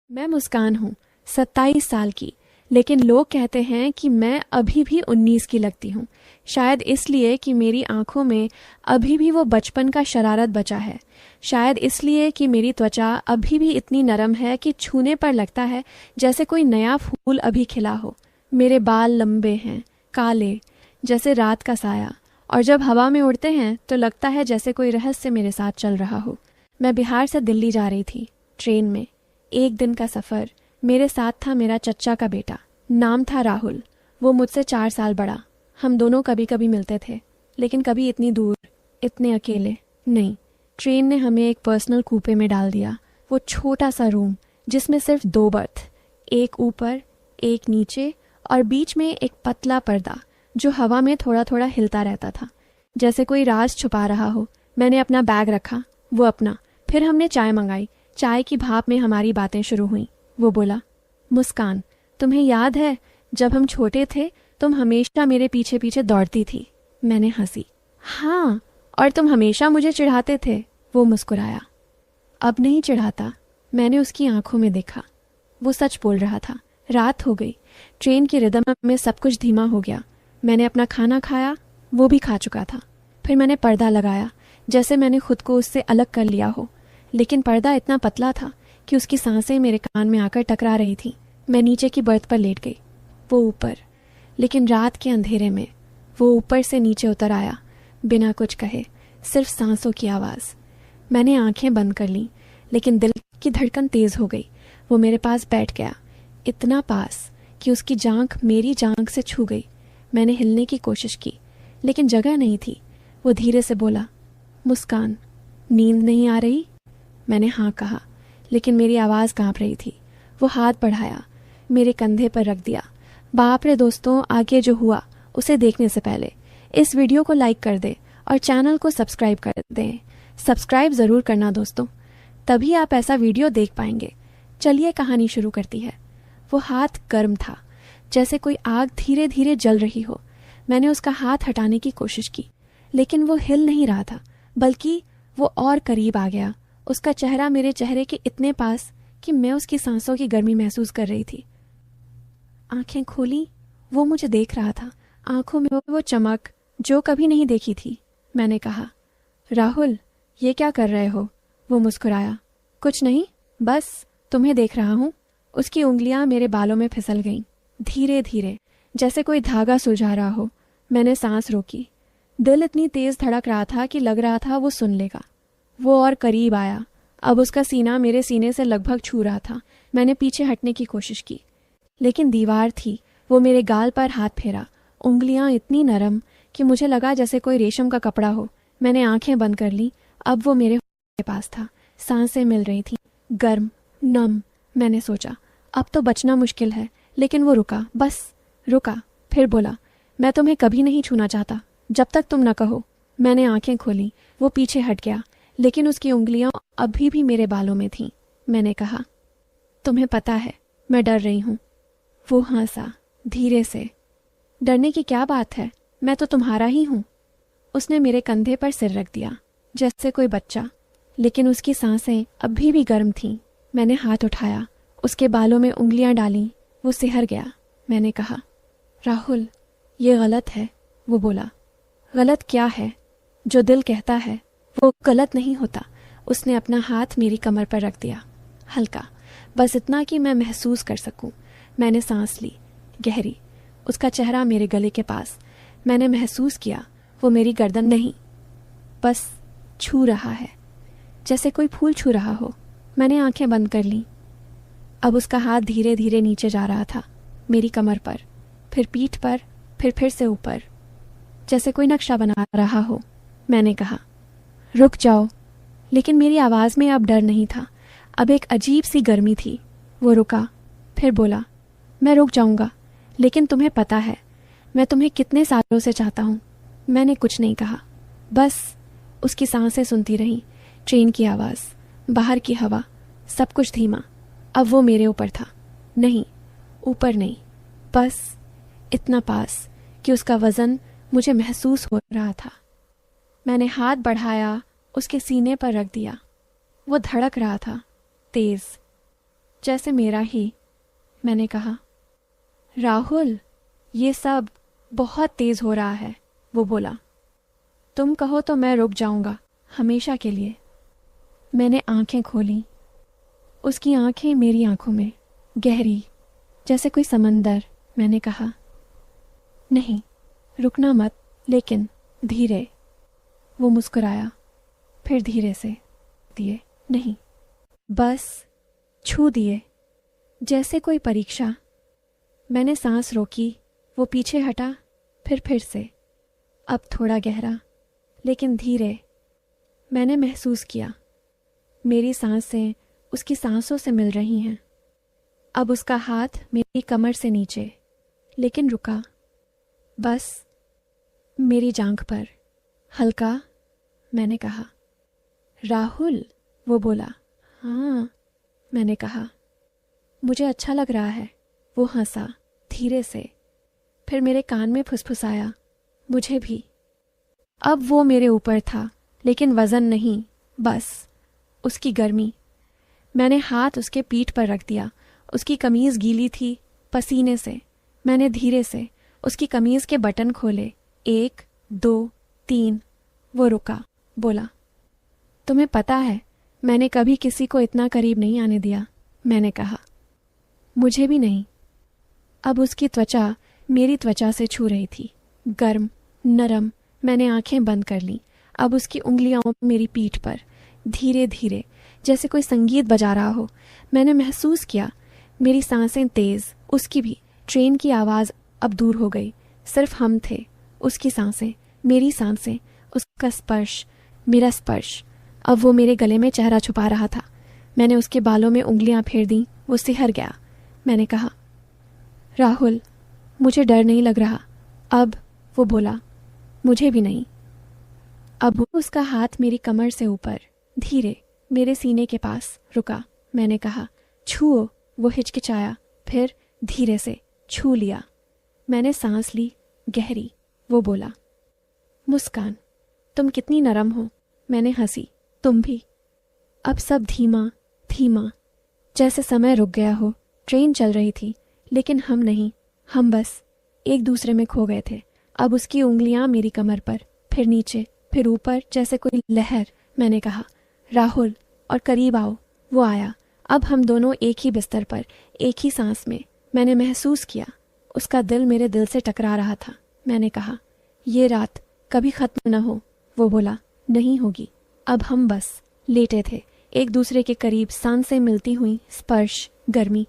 मैं मुस्कान हूँ, 27 साल की। लेकिन लोग कहते हैं कि मैं अभी भी 19 की लगती हूँ। शायद इसलिए कि मेरी आंखों में अभी भी वो बचपन का शरारत बचा है। शायद इसलिए कि मेरी त्वचा अभी भी इतनी नरम है कि छूने पर लगता है जैसे कोई नया फूल अभी खिला हो। मेरे बाल लंबे हैं, काले, जैसे रात का साया, और जब हवा में उड़ते हैं तो लगता है जैसे कोई रहस्य मेरे साथ चल रहा हो। मैं बिहार से दिल्ली जा रही थी, ट्रेन में। एक दिन का सफ़र। मेरे साथ था मेरा चच्चा का बेटा, नाम था राहुल। वो मुझसे 4 साल बड़ा। हम दोनों कभी कभी मिलते थे, लेकिन कभी इतनी दूर, इतने अकेले नहीं। ट्रेन ने हमें एक पर्सनल कूपे में डाल दिया। वो छोटा सा रूम जिसमें सिर्फ 2 बर्थ, एक ऊपर एक नीचे, और बीच में एक पतला पर्दा जो हवा में थोड़ा थोड़ा हिलता रहता था, जैसे कोई राज छुपा रहा हो। मैंने अपना बैग रखा, वो अपना। फिर हमने चाय मंगाई। चाय की भाप में हमारी बातें शुरू हुईं। वो बोला, मुस्कान, तुम्हें याद है जब हम छोटे थे तुम हमेशा मेरे पीछे पीछे दौड़ती थी। मैंने हंसी। हाँ, और तुम हमेशा मुझे चिढ़ाते थे। वो मुस्कुराया। अब नहीं चिढ़ाता। मैंने उसकी आंखों में देखा। वो सच बोल रहा था। रात हो गई। ट्रेन की रिदम में सब कुछ धीमा हो गया। मैंने अपना खाना खाया, वो भी खा चुका था। फिर मैंने पर्दा लगाया, जैसे मैंने खुद को उससे अलग कर लिया हो। लेकिन पर्दा इतना पतला था कि उसकी सांसें मेरे कान में आकर टकरा रही थी। मैं नीचे की बर्थ पर लेट गई, वो ऊपर। लेकिन रात के अंधेरे में वो ऊपर से नीचे उतर आया, बिना कुछ कहे, सिर्फ सांसों की आवाज़। मैंने आंखें बंद कर लीं, लेकिन दिल की धड़कन तेज़ हो गई। वो मेरे पास बैठ गया, इतना पास कि उसकी जांघ मेरी जांघ से छू गई। मैंने हिलने की कोशिश की, लेकिन जगह नहीं थी। वो धीरे से बोला, मुस्कान, नींद नहीं आ रही? मैंने हाँ कहा, लेकिन मेरी आवाज़ कांप रही थी। वो हाथ बढ़ाया, मेरे कंधे पर रख दिया। बाप रे दोस्तों, आगे जो हुआ उसे देखने से पहले इस वीडियो को लाइक कर दे और चैनल को सब्सक्राइब कर दें। सब्सक्राइब ज़रूर करना दोस्तों, तभी आप ऐसा वीडियो देख पाएंगे। चलिए कहानी शुरू करती है। वो हाथ गर्म था, जैसे कोई आग धीरे धीरे जल रही हो। मैंने उसका हाथ हटाने की कोशिश की, लेकिन वो हिल नहीं रहा था, बल्कि वो और करीब आ गया। उसका चेहरा मेरे चेहरे के इतने पास कि मैं उसकी सांसों की गर्मी महसूस कर रही थी। आंखें खोली, वो मुझे देख रहा था, आंखों में वो चमक जो कभी नहीं देखी थी। मैंने कहा, राहुल, ये क्या कर रहे हो? वो मुस्कुराया, कुछ नहीं, बस तुम्हें देख रहा हूँ। उसकी उंगलियां मेरे बालों में फिसल गईं, धीरे धीरे, जैसे कोई धागा सुलझा रहा हो। मैंने सांस रोकी। दिल इतनी तेज धड़क रहा था कि लग रहा था वो सुन लेगा। वो और करीब आया। अब उसका सीना मेरे सीने से लगभग छू रहा था। मैंने पीछे हटने की कोशिश की, लेकिन दीवार थी। वो मेरे गाल पर हाथ फेरा, उंगलियां इतनी नरम कि मुझे लगा जैसे कोई रेशम का कपड़ा हो। मैंने आंखें बंद कर ली। अब वो मेरे पास था, सांसें मिल रही थी, गर्म, नम। मैंने सोचा, अब तो बचना मुश्किल है, लेकिन वो रुका, बस रुका। फिर बोला, मैं तुम्हें कभी नहीं छूना चाहता जब तक तुम न कहो। मैंने आंखें खोली। वो पीछे हट गया, लेकिन उसकी उंगलियां अभी भी मेरे बालों में थीं। मैंने कहा, तुम्हें पता है मैं डर रही हूँ। वो हंसा, धीरे से। डरने की क्या बात है, मैं तो तुम्हारा ही हूँ। उसने मेरे कंधे पर सिर रख दिया, जैसे कोई बच्चा, लेकिन उसकी सांसें अभी भी गर्म थीं। मैंने हाथ उठाया, उसके बालों में उंगलियां डालीं। वो सिहर गया। मैंने कहा, राहुल, ये गलत है। वो बोला, गलत क्या है? जो दिल कहता है वो गलत नहीं होता। उसने अपना हाथ मेरी कमर पर रख दिया, हल्का, बस इतना कि मैं महसूस कर सकूं। मैंने सांस ली, गहरी। उसका चेहरा मेरे गले के पास। मैंने महसूस किया वो मेरी गर्दन नहीं, बस छू रहा है, जैसे कोई फूल छू रहा हो। मैंने आंखें बंद कर लीं। अब उसका हाथ धीरे धीरे नीचे जा रहा था, मेरी कमर पर, फिर पीठ पर, फिर से ऊपर, जैसे कोई नक्शा बना रहा हो। मैंने कहा, रुक जाओ। लेकिन मेरी आवाज़ में अब डर नहीं था, अब एक अजीब सी गर्मी थी। वो रुका, फिर बोला, मैं रुक जाऊंगा, लेकिन तुम्हें पता है मैं तुम्हें कितने सालों से चाहता हूँ। मैंने कुछ नहीं कहा, बस उसकी सांसें सुनती रही, ट्रेन की आवाज़, बाहर की हवा, सब कुछ धीमा। अब वो मेरे ऊपर था, नहीं, ऊपर नहीं, बस इतना पास कि उसका वज़न मुझे महसूस हो रहा था। मैंने हाथ बढ़ाया, उसके सीने पर रख दिया। वो धड़क रहा था, तेज़। जैसे मेरा ही। मैंने कहा, राहुल, ये सब बहुत तेज हो रहा है। वो बोला, तुम कहो तो मैं रुक जाऊंगा, हमेशा के लिए। मैंने आंखें खोली। उसकी आंखें मेरी आंखों में, गहरी, जैसे कोई समंदर। मैंने कहा, नहीं, रुकना मत, लेकिन धीरे। वो मुस्कुराया, फिर धीरे से दिए, नहीं, बस छू दिए, जैसे कोई परीक्षा। मैंने सांस रोकी। वो पीछे हटा, फिर से। अब थोड़ा गहरा, लेकिन धीरे। मैंने महसूस किया मेरी सांसें उसकी सांसों से मिल रही हैं। अब उसका हाथ मेरी कमर से नीचे, लेकिन रुका, बस मेरी जांघ पर, हल्का। मैंने कहा, राहुल। वो बोला, हाँ। मैंने कहा, मुझे अच्छा लग रहा है। वो हंसा, धीरे से, फिर मेरे कान में फुसफुसाया, मुझे भी। अब वो मेरे ऊपर था, लेकिन वजन नहीं, बस उसकी गर्मी। मैंने हाथ उसके पीठ पर रख दिया। उसकी कमीज गीली थी पसीने से। मैंने धीरे से उसकी कमीज के बटन खोले। 1, 2, 3। वो रुका, बोला, तुम्हें पता है, मैंने कभी किसी को इतना करीब नहीं आने दिया। मैंने कहा, मुझे भी नहीं। अब उसकी त्वचा मेरी त्वचा से छू रही थी, गर्म, नरम। मैंने आंखें बंद कर लीं। अब उसकी उंगलियां मेरी पीठ पर, धीरे धीरे, जैसे कोई संगीत बजा रहा हो। मैंने महसूस किया मेरी सांसें तेज, उसकी भी। ट्रेन की आवाज़ अब दूर हो गई, सिर्फ हम थे। उसकी सांसें, मेरी सांसें, उसका स्पर्श, मेरा स्पर्श। अब वो मेरे गले में चेहरा छुपा रहा था। मैंने उसके बालों में उंगलियां फेर दी। वो सिहर गया। मैंने कहा, राहुल, मुझे डर नहीं लग रहा अब। वो बोला, मुझे भी नहीं। अब उसका हाथ मेरी कमर से ऊपर, धीरे, मेरे सीने के पास रुका। मैंने कहा, छुओ। वो हिचकिचाया, फिर धीरे से छू लिया। मैंने सांस ली, गहरी। वो बोला, मुस्कान, तुम कितनी नरम हो। मैंने हंसी, तुम भी। अब सब धीमा धीमा, जैसे समय रुक गया हो। ट्रेन चल रही थी, लेकिन हम नहीं। हम बस एक दूसरे में खो गए थे। अब उसकी उंगलियां मेरी कमर पर, फिर नीचे, फिर ऊपर, जैसे कोई लहर। मैंने कहा, राहुल, और करीब आओ। वो आया। अब हम दोनों एक ही बिस्तर पर, एक ही सांस में। मैंने महसूस किया उसका दिल मेरे दिल से टकरा रहा था। मैंने कहा, ये रात कभी खत्म न हो। वो बोला, नहीं होगी। अब हम बस लेटे थे, एक दूसरे के करीब, सांसें मिलती हुई, स्पर्श, गर्मी,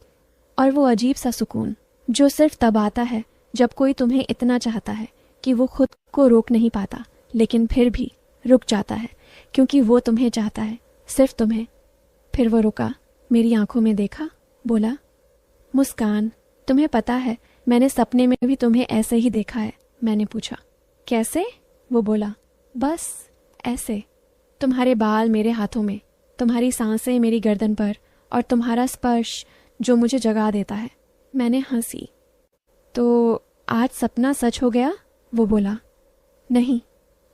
और वो अजीब सा सुकून जो सिर्फ तब आता है जब कोई तुम्हें इतना चाहता है कि वो खुद को रोक नहीं पाता, लेकिन फिर भी रुक जाता है क्योंकि वो तुम्हें चाहता है, सिर्फ तुम्हें। फिर वो रुका, मेरी आंखों में देखा, बोला, मुस्कान, तुम्हें पता है, मैंने सपने में भी तुम्हें ऐसे ही देखा है। मैंने पूछा, कैसे? वो बोला, बस ऐसे, तुम्हारे बाल मेरे हाथों में, तुम्हारी सांसें मेरी गर्दन पर, और तुम्हारा स्पर्श जो मुझे जगा देता है। मैंने हंसी। तो आज सपना सच हो गया? वो बोला, नहीं,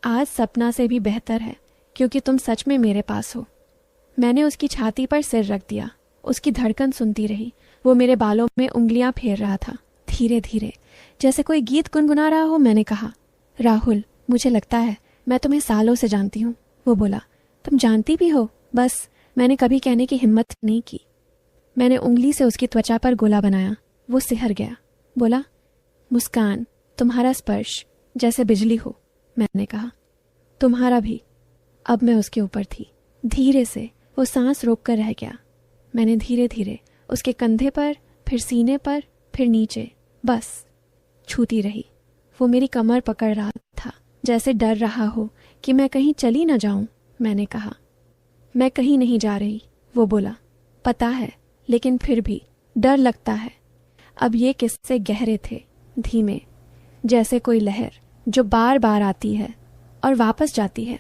आज सपना से भी बेहतर है क्योंकि तुम सच में मेरे पास हो। मैंने उसकी छाती पर सिर रख दिया। उसकी धड़कन सुनती रही। वो मेरे बालों में उंगलियां फेर रहा था, धीरे धीरे, जैसे कोई गीत गुनगुना रहा हो। मैंने कहा, राहुल, मुझे लगता है मैं तुम्हें सालों से जानती हूँ। वो बोला, तुम जानती भी हो? बस मैंने कभी कहने की हिम्मत नहीं की। मैंने उंगली से उसकी त्वचा पर गोला बनाया। वो सिहर गया, बोला, मुस्कान, तुम्हारा स्पर्श जैसे बिजली हो। मैंने कहा, तुम्हारा भी। अब मैं उसके ऊपर थी। धीरे से वो सांस रोक कर रह गया। मैंने धीरे धीरे उसके कंधे पर, फिर सीने पर, फिर नीचे, बस छूती रही। वो मेरी कमर पकड़ रहा था, जैसे डर रहा हो कि मैं कहीं चली न जाऊं। मैंने कहा, मैं कहीं नहीं जा रही। वो बोला, पता है, लेकिन फिर भी डर लगता है। अब ये किस्से गहरे थे, धीमे, जैसे कोई लहर जो बार बार आती है और वापस जाती है।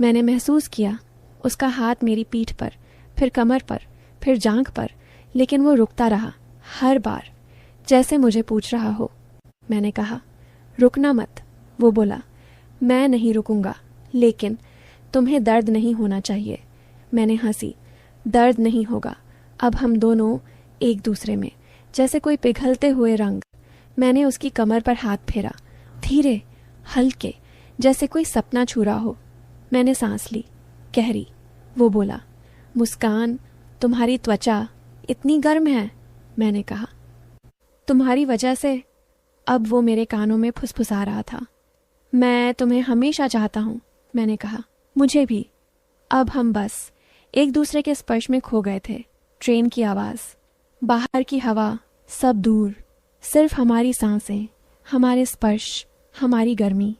मैंने महसूस किया उसका हाथ मेरी पीठ पर, फिर कमर पर, फिर जांघ पर, लेकिन वो रुकता रहा हर बार, जैसे मुझे पूछ रहा हो। मैंने कहा, रुकना मत। वो बोला, मैं नहीं रुकूंगा, लेकिन तुम्हें दर्द नहीं होना चाहिए। मैंने हंसी, दर्द नहीं होगा, अब हम दोनों एक दूसरे में, जैसे कोई पिघलते हुए रंग। मैंने उसकी कमर पर हाथ फेरा, धीरे, हल्के, जैसे कोई सपना छू रहा हो। मैंने सांस ली, गहरी। वो बोला, मुस्कान, तुम्हारी त्वचा इतनी गर्म है। मैंने कहा, तुम्हारी वजह से। अब वो मेरे कानों में फुसफुसा रहा था। मैं तुम्हें हमेशा चाहता हूँ, मैंने कहा। मुझे भी। अब हम बस एक दूसरे के स्पर्श में खो गए थे। ट्रेन की आवाज़, बाहर की हवा, सब दूर, सिर्फ हमारी सांसें, हमारे स्पर्श, हमारी गर्मी।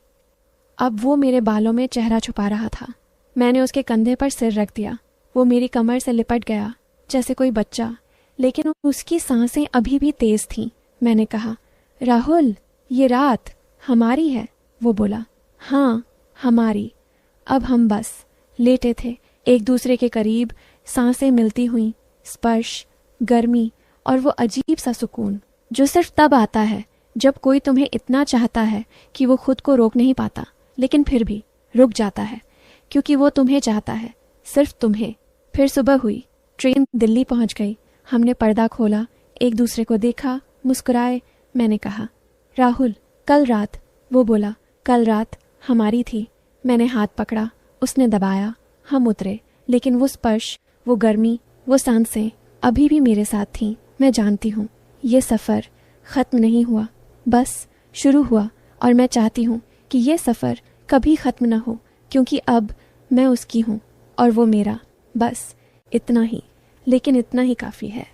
अब वो मेरे बालों में चेहरा छुपा रहा था। मैंने उसके कंधे पर सिर रख दिया। वो मेरी कमर से लिपट गया जैसे कोई बच्चा, लेकिन उसकी सांसें अभी भी तेज थीं। मैंने कहा, राहुल, ये रात हमारी है। वो बोला, हाँ, हमारी। अब हम बस लेटे थे, एक दूसरे के करीब, सांसें मिलती हुई, स्पर्श, गर्मी और वो अजीब सा सुकून जो सिर्फ तब आता है जब कोई तुम्हें इतना चाहता है कि वो खुद को रोक नहीं पाता, लेकिन फिर भी रुक जाता है क्योंकि वो तुम्हें चाहता है, सिर्फ तुम्हें। फिर सुबह हुई, ट्रेन दिल्ली पहुंच गई। हमने पर्दा खोला, एक दूसरे को देखा, मुस्कुराए। मैंने कहा, राहुल, कल रात। वो बोला, कल रात हमारी थी। मैंने हाथ पकड़ा, उसने दबाया, हम उतरे, लेकिन वो स्पर्श, वो गर्मी, वो सांसें अभी भी मेरे साथ थीं। मैं जानती हूँ ये सफ़र ख़त्म नहीं हुआ, बस शुरू हुआ। और मैं चाहती हूँ कि ये सफ़र कभी ख़त्म ना हो, क्योंकि अब मैं उसकी हूँ और वो मेरा। बस इतना ही, लेकिन इतना ही काफ़ी है।